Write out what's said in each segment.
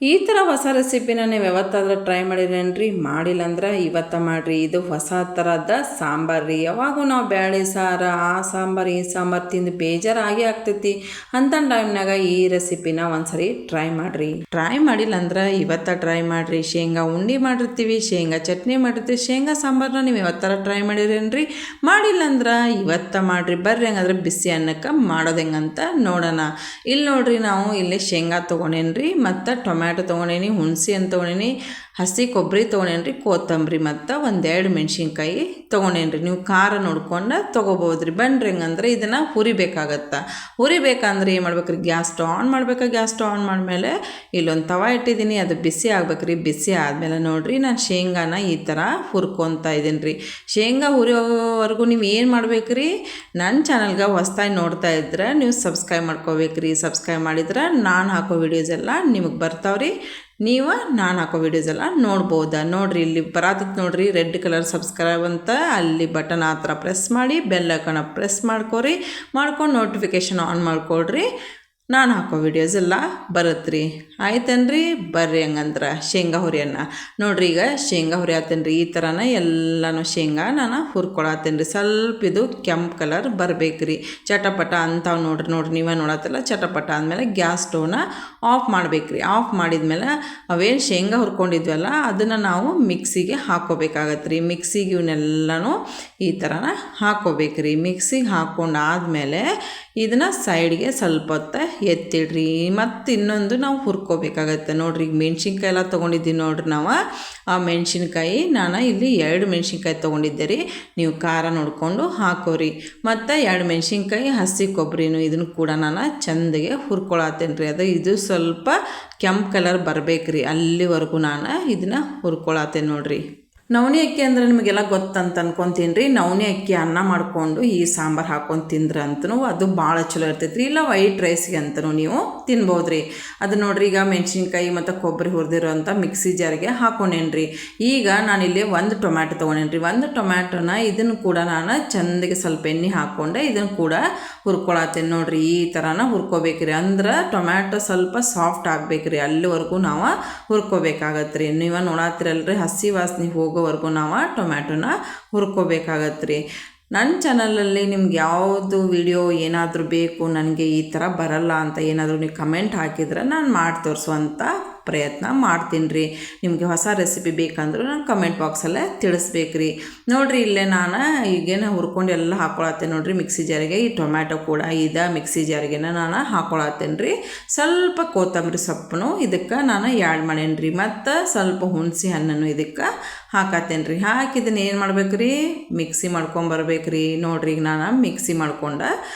ಈ ಥರ ಹೊಸ ರೆಸಿಪಿನ ನೀವು ಯಾವತ್ತಾದ್ರೂ ಟ್ರೈ ಮಾಡಿರೇನ್ರಿ? ಮಾಡಿಲ್ಲ ಅಂದ್ರೆ ಇವತ್ತು ಮಾಡಿರಿ. ಇದು ಹೊಸ ಥರದ ಸಾಂಬಾರು ರೀ. ಯಾವಾಗೂ ನಾವು ಬೇಳೆ ಸಾರು ಆ ಸಾಂಬಾರು ಈ ಸಾಂಬಾರು ತಿಂದು ಬೇಜಾರಾಗಿ ಆಗ್ತೈತಿ ಅಂತ ಟೈಮ್ನಾಗ ಈ ರೆಸಿಪಿನ ಒಂದ್ಸರಿ ಟ್ರೈ ಮಾಡಿರಿ. ಟ್ರೈ ಮಾಡಿಲ್ಲ ಅಂದ್ರೆ ಇವತ್ತು ಟ್ರೈ ಮಾಡಿರಿ. ಶೇಂಗಾ ಉಂಡೆ ಮಾಡಿರ್ತೀವಿ, ಶೇಂಗಾ ಚಟ್ನಿ ಮಾಡಿರ್ತೀವಿ, ಶೇಂಗಾ ಸಾಂಬಾರನ್ನ ನೀವು ಯಾವತ್ತಾರ ಟ್ರೈ ಮಾಡಿರೇನ್ರಿ? ಮಾಡಿಲ್ಲ ಅಂದ್ರೆ ಇವತ್ತು ಮಾಡಿರಿ. ಬರ್ರಿ ಹಂಗಾದ್ರೆ ಬಿಸಿ ಅನ್ನಕ್ಕೆ ಮಾಡೋದು ಹೆಂಗಂತ ನೋಡೋಣ. ಇಲ್ಲಿ ನೋಡ್ರಿ, ನಾವು ಇಲ್ಲಿ ಶೇಂಗಾ ತೊಗೊಂಡೇನ್ರಿ, ಮತ್ತು ಟೊಮ್ಯಾಟೊ ತೊಗೊಂಡೇನಿ, ಹುಣಸೆ ಅಂತ ತೊಗೊಂಡೇನಿ, ಹಸಿ ಕೊಬ್ಬರಿ ತೊಗೊಂಡೇನ್ರಿ, ಕೊತ್ತಂಬರಿ ಮತ್ತು ಒಂದೆರಡು ಮೆಣಸಿನ್ಕಾಯಿ ತೊಗೊಂಡೇನ್ರಿ. ನೀವು ಖಾರ ನೋಡ್ಕೊಂಡು ತೊಗೋಬೋದ್ರಿ. ಬನ್ರಿ ಹೆಂಗಂದ್ರೆ ಇದನ್ನು ಹುರಿಬೇಕಾಗತ್ತೆ. ಹುರಿಬೇಕಂದ್ರೆ ಏನು ಮಾಡ್ಬೇಕ್ರಿ? ಗ್ಯಾಸ್ ಸ್ಟವ್ ಆನ್ ಮಾಡ್ಬೇಕು. ಗ್ಯಾಸ್ ಸ್ಟವ್ ಆನ್ ಮಾಡಿದ್ಮೇಲೆ ಇಲ್ಲೊಂದು ತವ ಇಟ್ಟಿದ್ದೀನಿ, ಅದು ಬಿಸಿ ಆಗ್ಬೇಕ್ರಿ. ಬಿಸಿ ಆದಮೇಲೆ ನೋಡಿರಿ, ನಾನು ಶೇಂಗಾನ ಈ ಥರ ಹುರ್ಕೊತಾ ಇದ್ದೀನಿ ರೀ. ಶೇಂಗಾ ಹುರಿಯೋವರೆಗೂ ನೀವು ಏನು ಮಾಡ್ಬೇಕ್ರಿ? ನನ್ನ ಚಾನಲ್ಗೆ ಹೊಸ್ದಾಗಿ ನೋಡ್ತಾ ಇದ್ರೆ ನೀವು ಸಬ್ಸ್ಕ್ರೈಬ್ ಮಾಡ್ಕೋಬೇಕ್ರಿ. ಸಬ್ಸ್ಕ್ರೈಬ್ ಮಾಡಿದ್ರೆ ನಾನು ಹಾಕೋ ವಿಡಿಯೋಸ್ ಎಲ್ಲ ನಿಮಗೆ ಬರ್ತಾವ್ರಿ. ನೀವು ನಾನು ಹಾಕೋ ವಿಡಿಯೋಸ್ ಎಲ್ಲ ನೋಡ್ಬೋದಾ? ನೋಡಿರಿ, ಇಲ್ಲಿ ಬರತ್ತೈತೆ ನೋಡಿರಿ, ರೆಡ್ ಕಲರ್ ಸಬ್ಸ್ಕ್ರೈಬ್ ಅಂತ, ಅಲ್ಲಿ ಬಟನ್ ಆ ಥರ ಪ್ರೆಸ್ ಮಾಡಿ ಬೆಲ್ ಐಕಾನ್ ಪ್ರೆಸ್ ಮಾಡ್ಕೊರಿ. ಮಾಡ್ಕೊಂಡು ನೋಟಿಫಿಕೇಷನ್ ಆನ್ ಮಾಡ್ಕೊಳ್ರಿ. ನಾನು ಹಾಕೋ ವಿಡಿಯೋಸ್ ಎಲ್ಲ ಬರುತ್ತೆ ರೀ. ಆಯ್ತೇನ್ರಿ? ಬರ್ರಿ ಹಂಗಂದ್ರೆ ಶೇಂಗಾ ಹುರಿಯನ್ನ ನೋಡ್ರಿ. ಈಗ ಶೇಂಗಾ ಹುರಿಯತ್ತೇನೆ ರೀ. ಈ ಥರನ ಎಲ್ಲನೂ ಶೇಂಗಾ ನಾನು ಹುರ್ಕೊಳತ್ತೇನೆ ರೀ. ಸ್ವಲ್ಪ ಇದು ಕೆಂಪು ಕಲರ್ ಬರ್ಬೇಕು ರೀ, ಚಟಪಟ ಅಂತಾವೆ ನೋಡ್ರಿ ನೀವೇ ನೋಡತ್ತಲ್ಲ. ಚಟಪಟ ಆದಮೇಲೆ ಗ್ಯಾಸ್ ಸ್ಟವ್ನ ಆಫ್ ಮಾಡ್ಬೇಕು ರೀ. ಆಫ್ ಮಾಡಿದ್ಮೇಲೆ ಅವೇನು ಶೇಂಗಾ ಹುರ್ಕೊಂಡಿದ್ವಲ್ಲ ಅದನ್ನು ನಾವು ಮಿಕ್ಸಿಗೆ ಹಾಕ್ಕೋಬೇಕಾಗತ್ತೆ ರೀ. ಮಿಕ್ಸಿಗೆ ಇವನ್ನೆಲ್ಲನೂ ಈ ಥರನ ಹಾಕ್ಕೋಬೇಕು ರೀ. ಮಿಕ್ಸಿಗೆ ಹಾಕ್ಕೊಂಡು ಆದಮೇಲೆ ಇದನ್ನು ಸೈಡ್ಗೆ ಸ್ವಲ್ಪ ಹೊತ್ತು ಎತ್ತಿಡ್ರಿ. ಮತ್ತು ಇನ್ನೊಂದು ನಾವು ಹುರ್ಕೋಬೇಕಾಗತ್ತೆ ನೋಡ್ರಿ. ಈಗ ಮೆಣ್ಸಿನ್ಕಾಯಿ ಎಲ್ಲ ತೊಗೊಂಡಿದ್ದೀವಿ ನೋಡ್ರಿ. ನಾವು ಆ ಮೆಣ್ಸಿನ್ಕಾಯಿ ನಾನು ಇಲ್ಲಿ 2 ಮೆಣ್ಸಿನ್ಕಾಯಿ ತೊಗೊಂಡಿದ್ದೆ ರೀ. ನೀವು ಖಾರ ನೋಡಿಕೊಂಡು ಹಾಕೋರಿ. ಮತ್ತು 2 ಮೆಣ್ಸಿನ್ಕಾಯಿ, ಹಸಿ ಕೊಬ್ಬರಿನೂ ಇದನ್ನು ಕೂಡ ನಾನು ಚೆಂದಗೆ ಹುರ್ಕೊಳತ್ತೇನೆ ರೀ. ಇದು ಸ್ವಲ್ಪ ಕೆಂಪು ಕಲರ್ ಬರಬೇಕು ರೀ, ಅಲ್ಲಿವರೆಗೂ ನಾನು ಇದನ್ನು ಹುರ್ಕೊಳತ್ತೇನೆ ನೋಡ್ರಿ. ನವಣೆ ಅಕ್ಕಿ ಅಂದರೆ ನಿಮಗೆಲ್ಲ ಗೊತ್ತಂತ ಅನ್ಕೊತೀನಿ ರೀ. ನವಣೆ ಅಕ್ಕಿ ಅನ್ನ ಮಾಡಿಕೊಂಡು ಈ ಸಾಂಬಾರು ಹಾಕ್ಕೊಂಡು ತಿಂದ್ರೆ ಅಂತೂ ಅದು ಭಾಳ ಚಲೋ ಇರ್ತೈತೆ ರೀ. ಇಲ್ಲ ವೈಟ್ ರೈಸ್ಗೆ ಅಂತಲೂ ನೀವು ತಿನ್ಬೋದು ರೀ. ಅದು ನೋಡ್ರಿ, ಈಗ ಮೆಣಸಿನ್ಕಾಯಿ ಮತ್ತು ಕೊಬ್ಬರಿ ಹುರಿದಿರೋ ಅಂಥ ಮಿಕ್ಸಿ ಜಾರಿಗೆ ಹಾಕ್ಕೊಂಡೇನಿ ರೀ. ಈಗ ನಾನಿಲ್ಲಿ 1 ಟೊಮ್ಯಾಟೊ ತೊಗೊಂಡೇನಿ ರೀ. 1 ಟೊಮ್ಯಾಟೊನ ಇದನ್ನು ಕೂಡ ನಾನು ಚೆಂದಗೆ ಸ್ವಲ್ಪ ಎಣ್ಣೆ ಹಾಕ್ಕೊಂಡೆ ಇದನ್ನು ಕೂಡ ಹುರ್ಕೊಳತ್ತೇನೆ ನೋಡ್ರಿ. ಈ ಥರನ ಹುರ್ಕೋಬೇಕ್ರಿ. ಅಂದ್ರೆ ಟೊಮ್ಯಾಟೊ ಸ್ವಲ್ಪ ಸಾಫ್ಟ್ ಆಗ್ಬೇಕ್ರಿ, ಅಲ್ಲಿವರೆಗೂ ನಾವು ಹುರ್ಕೋಬೇಕಾಗತ್ತೆ ರೀ. ನೀವು ನೋಡತ್ತಿರಲ್ರಿ, ಹಸಿ ವಾಸನೆ ಹೋಗೋವರೆಗೂ ನಾವು ಟೊಮ್ಯಾಟೊನ ಹುರ್ಕೋಬೇಕಾಗತ್ತೆ ರೀ. ನನ್ನ ಚಾನಲಲ್ಲಿ ನಿಮ್ಗೆ ಯಾವುದು ವಿಡಿಯೋ ಏನಾದರೂ ಬೇಕು, ನನಗೆ ಈ ಥರ ಬರಲ್ಲ ಅಂತ ಏನಾದರೂ ನೀವು ಕಮೆಂಟ್ ಹಾಕಿದ್ರೆ ನಾನು ಮಾಡಿ ತೋರಿಸುವಂಥ ಪ್ರಯತ್ನ ಮಾಡ್ತೀನಿ ರೀ. ನಿಮಗೆ ಹೊಸ ರೆಸಿಪಿ ಬೇಕಂದ್ರೆ ನಾನು ಕಮೆಂಟ್ ಬಾಕ್ಸಲ್ಲೇ ತಿಳಿಸ್ಬೇಕ್ರಿ. ನೋಡಿರಿ, ಇಲ್ಲೇ ನಾನು ಈಗೇನು ಹುರ್ಕೊಂಡು ಎಲ್ಲ ಹಾಕ್ಕೊಳತ್ತೇನೆ ನೋಡಿರಿ ಮಿಕ್ಸಿ ಜಾರಿಗೆ. ಈ ಟೊಮ್ಯಾಟೊ ಕೂಡ ಮಿಕ್ಸಿ ಜಾರಿಗೆ ನಾನು ಹಾಕ್ಕೊಳತ್ತೇನೆ ರೀ. ಸ್ವಲ್ಪ ಕೊತ್ತಂಬರಿ ಸೊಪ್ಪು ಇದಕ್ಕೆ ನಾನು ಆ್ಯಡ್ ಮಾಡೇನಿ ರೀ. ಮತ್ತು ಸ್ವಲ್ಪ ಹುಣಸೆ ಹಣ್ಣನ್ನು ಇದಕ್ಕೆ ಹಾಕತ್ತೇನೆ ರೀ. ಹಾಕಿದ್ದನ್ನು ಏನು ಮಾಡ್ಬೇಕು ರೀ? ಮಿಕ್ಸಿ ಮಾಡ್ಕೊಂಬರ್ಬೇಕು ರೀ. ನೋಡಿರಿ, ಈಗ ನಾನು ಮಿಕ್ಸಿ ಮಾಡ್ಕೊಂಡು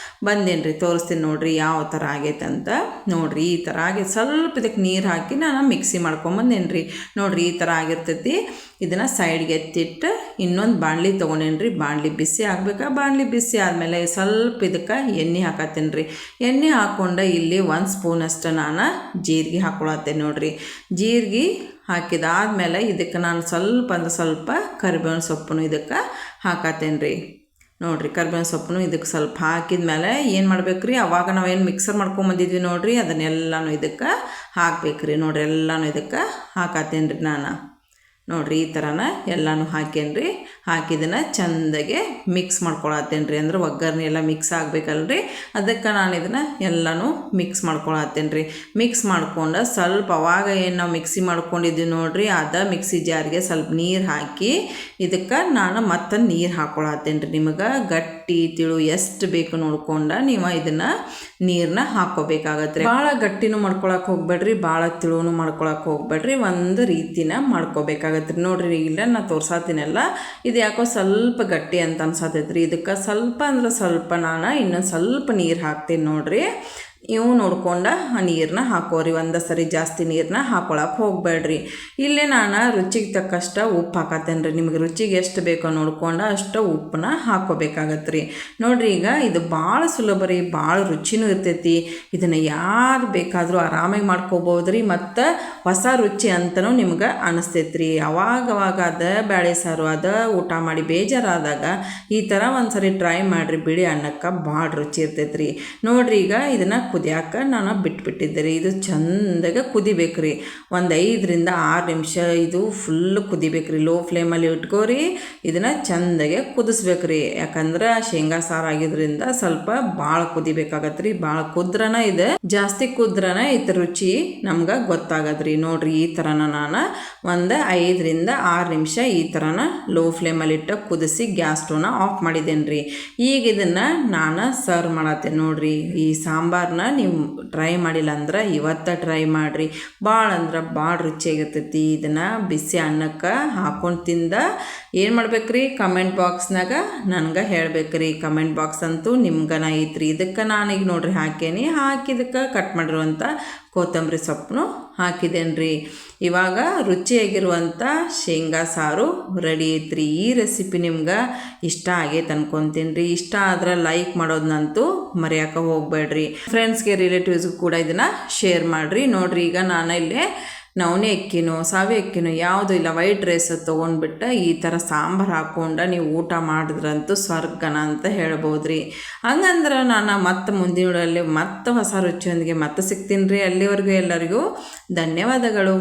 ಬಂದೇನಿ ರೀ. ತೋರಿಸ್ತೀನಿ ನೋಡಿರಿ ಯಾವ ಥರ ಆಗೈತೆ ಅಂತ. ನೋಡಿರಿ, ಈ ಥರ ಆಗೈತೆ. ಸ್ವಲ್ಪ ಇದಕ್ಕೆ ನೀರು ಹಾಕಿ ನಾನು ಮಿಕ್ಸಿ ಮಾಡ್ಕೊಂಬಂದೇನಿ ರೀ. ನೋಡಿರಿ, ಈ ಥರ ಆಗಿರ್ತೈತಿ. ಇದನ್ನು ಸೈಡ್ಗೆ ಎತ್ತಿಟ್ಟು ಇನ್ನೊಂದು ಬಾಣಲಿ ತೊಗೊಂಡೇನಿ ರೀ. ಬಾಣಲಿ ಬಿಸಿ ಆಗ್ಬೇಕು. ಬಾಣಲಿ ಬಿಸಿ ಆದಮೇಲೆ ಸ್ವಲ್ಪ ಇದಕ್ಕೆ ಎಣ್ಣೆ ಹಾಕತ್ತೇನೆ ರೀ. ಎಣ್ಣೆ ಹಾಕ್ಕೊಂಡು ಇಲ್ಲಿ 1 ಸ್ಪೂನಷ್ಟು ನಾನು ಜೀರಿಗೆ ಹಾಕ್ಕೊಳತ್ತೇನೆ ನೋಡಿರಿ. ಜೀರಿಗೆ ಹಾಕಿದಾದ್ಮೇಲೆ ಇದಕ್ಕೆ ನಾನು ಸ್ವಲ್ಪ ಕರಿಬೇವಿನ ಸೊಪ್ಪು ಇದಕ್ಕೆ ಹಾಕತ್ತೇನೆ ರೀ. ನೋಡಿರಿ, ಕರಿಬೇವಿನ ಸೊಪ್ಪು ಇದಕ್ಕೆ ಸ್ವಲ್ಪ ಹಾಕಿದ್ಮೇಲೆ ಏನು ಮಾಡ್ಬೇಕು ರೀ? ಅವಾಗ ನಾವೇನು ಮಿಕ್ಸರ್ ಮಾಡ್ಕೊಂಬಂದಿದ್ವಿ ನೋಡಿರಿ, ಅದನ್ನೆಲ್ಲನೂ ಇದಕ್ಕೆ ಹಾಕ್ಬೇಕು ರೀ. ನೋಡಿರಿ, ಎಲ್ಲನೂ ಇದಕ್ಕೆ ಹಾಕತ್ತೇನೆ ರೀ ನಾನು. ನೋಡಿರಿ, ಈ ಥರನ ಎಲ್ಲನೂ ಹಾಕೇನಿ ರೀ. ಹಾಕಿದ್ದನ್ನು ಚೆಂದಾಗೆ ಮಿಕ್ಸ್ ಮಾಡ್ಕೊಳತ್ತೇನೆ ರೀ. ಅಂದ್ರೆ ಒಗ್ಗರಣೆ ಎಲ್ಲ ಮಿಕ್ಸ್ ಆಗಬೇಕಲ್ರಿ, ಅದಕ್ಕೆ ನಾನು ಇದನ್ನು ಎಲ್ಲನೂ ಮಿಕ್ಸ್ ಮಾಡ್ಕೊಳತ್ತೇನೆ ರೀ. ಮಿಕ್ಸ್ ಮಾಡ್ಕೊಂಡು ಸ್ವಲ್ಪ ಅವಾಗ ಏನು ನಾವು ಮಿಕ್ಸಿ ಮಾಡ್ಕೊಂಡಿದ್ವಿ ನೋಡಿರಿ, ಮಿಕ್ಸಿ ಜಾರಿಗೆ ಸ್ವಲ್ಪ ನೀರು ಹಾಕಿ ಇದಕ್ಕೆ ನಾನು ಮತ್ತೆ ನೀರು ಹಾಕ್ಕೊಳತ್ತೇನೆ ರೀ. ನಿಮಗೆ ಗಟ್ಟಿ ತಿಳು ಎಷ್ಟು ಬೇಕು ನೋಡ್ಕೊಂಡು ನೀವು ಇದನ್ನು ನೀರನ್ನ ಹಾಕ್ಕೋಬೇಕಾಗತ್ತೆ ರೀ. ಭಾಳ ಗಟ್ಟಿನೂ ಮಾಡ್ಕೊಳಕ್ಕೆ ಹೋಗ್ಬೇಡ್ರಿ, ಭಾಳ ತಿಳುನು ಮಾಡ್ಕೊಳಕ್ಕೆ ಹೋಗ್ಬೇಡ್ರಿ. ಒಂದು ರೀತಿನ ಮಾಡ್ಕೋಬೇಕಾಗತ್ತೆ ರೀ. ನೋಡಿರಿ, ಇಲ್ಲ ನಾನು ತೋರ್ಸಾತೀನಲ್ಲ, ಇದು ಯಾಕೋ ಸ್ವಲ್ಪ ಗಟ್ಟಿ ಅಂತ ಅನ್ಸತೈತೆ ರೀ. ಇದಕ್ಕೆ ಸ್ವಲ್ಪ ನಾನು ಇನ್ನೊಂದು ಸ್ವಲ್ಪ ನೀರು ಹಾಕ್ತೀನಿ ನೋಡಿರಿ. ನೀವು ನೋಡ್ಕೊಂಡು ಆ ನೀರನ್ನ ಹಾಕೋರಿ. ಒಂದು ಸರಿ ಜಾಸ್ತಿ ನೀರನ್ನ ಹಾಕೊಳಕ್ಕೆ ಹೋಗಬೇಡ್ರಿ. ಇಲ್ಲೇ ನಾನು ರುಚಿಗೆ ತಕ್ಕಷ್ಟು ಉಪ್ಪು ಹಾಕತ್ತೇನೆ ರೀ. ನಿಮಗೆ ರುಚಿಗೆ ಎಷ್ಟು ಬೇಕೋ ನೋಡ್ಕೊಂಡು ಅಷ್ಟು ಉಪ್ಪನ್ನ ಹಾಕ್ಕೋಬೇಕಾಗತ್ತೆ ರೀ. ನೋಡಿರಿ, ಈಗ ಇದು ಭಾಳ ಸುಲಭ ರೀ, ಭಾಳ ರುಚಿನೂ ಇರ್ತೈತಿ. ಇದನ್ನು ಯಾರು ಬೇಕಾದರೂ ಆರಾಮಾಗಿ ಮಾಡ್ಕೋಬೋದು ರೀ. ಮತ್ತು ಹೊಸ ರುಚಿ ಅಂತಲೂ ನಿಮ್ಗೆ ಅನಿಸ್ತೈತೆ ರೀ. ಅವಾಗವಾಗ ಬೇಳೆ ಸಾರು ಊಟ ಮಾಡಿ ಬೇಜಾರಾದಾಗ ಈ ಥರ ಒಂದು ಸರಿ ಟ್ರೈ ಮಾಡಿರಿ. ಬಿಳಿ ಅನ್ನಕ್ಕೆ ಭಾಳ ರುಚಿ ಇರ್ತೈತೆ ರೀ. ನೋಡಿರಿ, ಈಗ ಇದನ್ನು ಕುದಿಯಾಕ ನಾನು ಬಿಟ್ಬಿಟ್ಟಿದ್ದೆ ರೀ. ಇದು ಚಂದಾಗ ಕುದಿಬೇಕ್ರಿ, ಒಂದು 5-6 ನಿಮಿಷ ಇದು ಫುಲ್ ಕುದಿಬೇಕ್ರಿ. ಲೋ ಫ್ಲೇಮಲ್ಲಿ ಇಟ್ಕೋರಿ, ಇದನ್ನು ಚಂದಾಗೆ ಕುದಿಸ್ಬೇಕ್ರಿ. ಯಾಕಂದ್ರೆ ಶೇಂಗಾ ಸಾರು ಆಗಿದ್ರಿಂದ ಸ್ವಲ್ಪ ಭಾಳ ಕುದಿಬೇಕಾಗತ್ತೆ ರೀ. ಭಾಳ ಕುದ್ರನ ಇದೆ, ಜಾಸ್ತಿ ಕುದ್ರನ ಇದ್ರ ರುಚಿ ನಮ್ಗೆ ಗೊತ್ತಾಗದ್ರಿ. ನೋಡ್ರಿ ಈ ಥರನ ನಾನು ಒಂದು 5-6 ನಿಮಿಷ ಈ ಥರನ ಲೋ ಫ್ಲೇಮಲ್ಲಿ ಇಟ್ಟು ಕುದಿಸಿ ಗ್ಯಾಸ್ ಸ್ಟವ್ನ ಆಫ್ ಮಾಡಿದ್ದೇನೆ ರೀ. ಈಗ ಇದನ್ನು ನಾನು ಸರ್ವ್ ಮಾಡತ್ತೇನೆ ನೋಡ್ರಿ. ಈ ಸಾಂಬಾರನ್ನ ನೀವು ಟ್ರೈ ಮಾಡಿಲ್ಲ ಅಂದ್ರೆ ಇವತ್ತು ಟ್ರೈ ಮಾಡಿರಿ, ಭಾಳ ಅಂದ್ರೆ ಭಾಳ ರುಚಿಯಾಗಿರ್ತೈತಿ. ಇದನ್ನು ಬಿಸಿ ಅನ್ನಕ್ಕೆ ಹಾಕೊಂಡು ತಿಂದ ಏನು ಮಾಡ್ಬೇಕ್ರಿ, ಕಮೆಂಟ್ ಬಾಕ್ಸ್ನಾಗ ನನಗೆ ಹೇಳ್ಬೇಕ್ರಿ. ಕಮೆಂಟ್ ಬಾಕ್ಸ್ ಅಂತೂ ನಿಮ್ಗನ ಐತ್ರಿ. ಇದಕ್ಕೆ ನಾನೀಗ ನೋಡ್ರಿ ಹಾಕಿದಕ್ಕೆ ಕಟ್ ಮಾಡಿರುವಂಥ ಕೊತ್ತಂಬರಿ ಸೊಪ್ಪು ಹಾಕಿದ್ದೇನೆ ರೀ. ಇವಾಗ ರುಚಿಯಾಗಿರುವಂಥ ಶೇಂಗಾ ಸಾರು ರೆಡಿ ಐತ್ರಿ. ಈ ರೆಸಿಪಿ ನಿಮ್ಗೆ ಇಷ್ಟ ಆಗೈತೆ ಅನ್ಕೊತೀನಿ ರೀ. ಇಷ್ಟ ಆದ್ರೆ ಲೈಕ್ ಮಾಡೋದನ್ನಂತೂ ಮರೆಯೋಕೆ ಹೋಗಬೇಡ್ರಿ. ಫ್ರೆಂಡ್ಸ್ಗೆ ರಿಲೇಟಿವ್ಸ್ಗೂ ಕೂಡ ಇದನ್ನು ಶೇರ್ ಮಾಡಿರಿ. ನೋಡ್ರಿ ಈಗ ನಾನು ಇಲ್ಲೇ ನವಣೆ ಅಕ್ಕಿನೋ ಸಾವೆ ಅಕ್ಕಿನೋ ಯಾವುದೂ ಇಲ್ಲ, ವೈಟ್ ರೈಸ್ ತೊಗೊಂಡ್ಬಿಟ್ಟು ಈ ಥರ ಸಾಂಬಾರು ಹಾಕ್ಕೊಂಡು ನೀವು ಊಟ ಮಾಡಿದ್ರಂತೂ ಸ್ವರ್ಗನ ಅಂತ ಹೇಳ್ಬೋದು ರೀ. ಹಂಗಂದ್ರೆ ನಾನು ಮತ್ತೆ ಮುಂದಿನ ಮತ್ತೆ ಹೊಸ ರುಚಿಯೊಂದಿಗೆ ಮತ್ತೆ ಸಿಗ್ತೀನಿ ರೀ. ಅಲ್ಲಿವರೆಗೂ ಎಲ್ಲರಿಗೂ ಧನ್ಯವಾದಗಳು.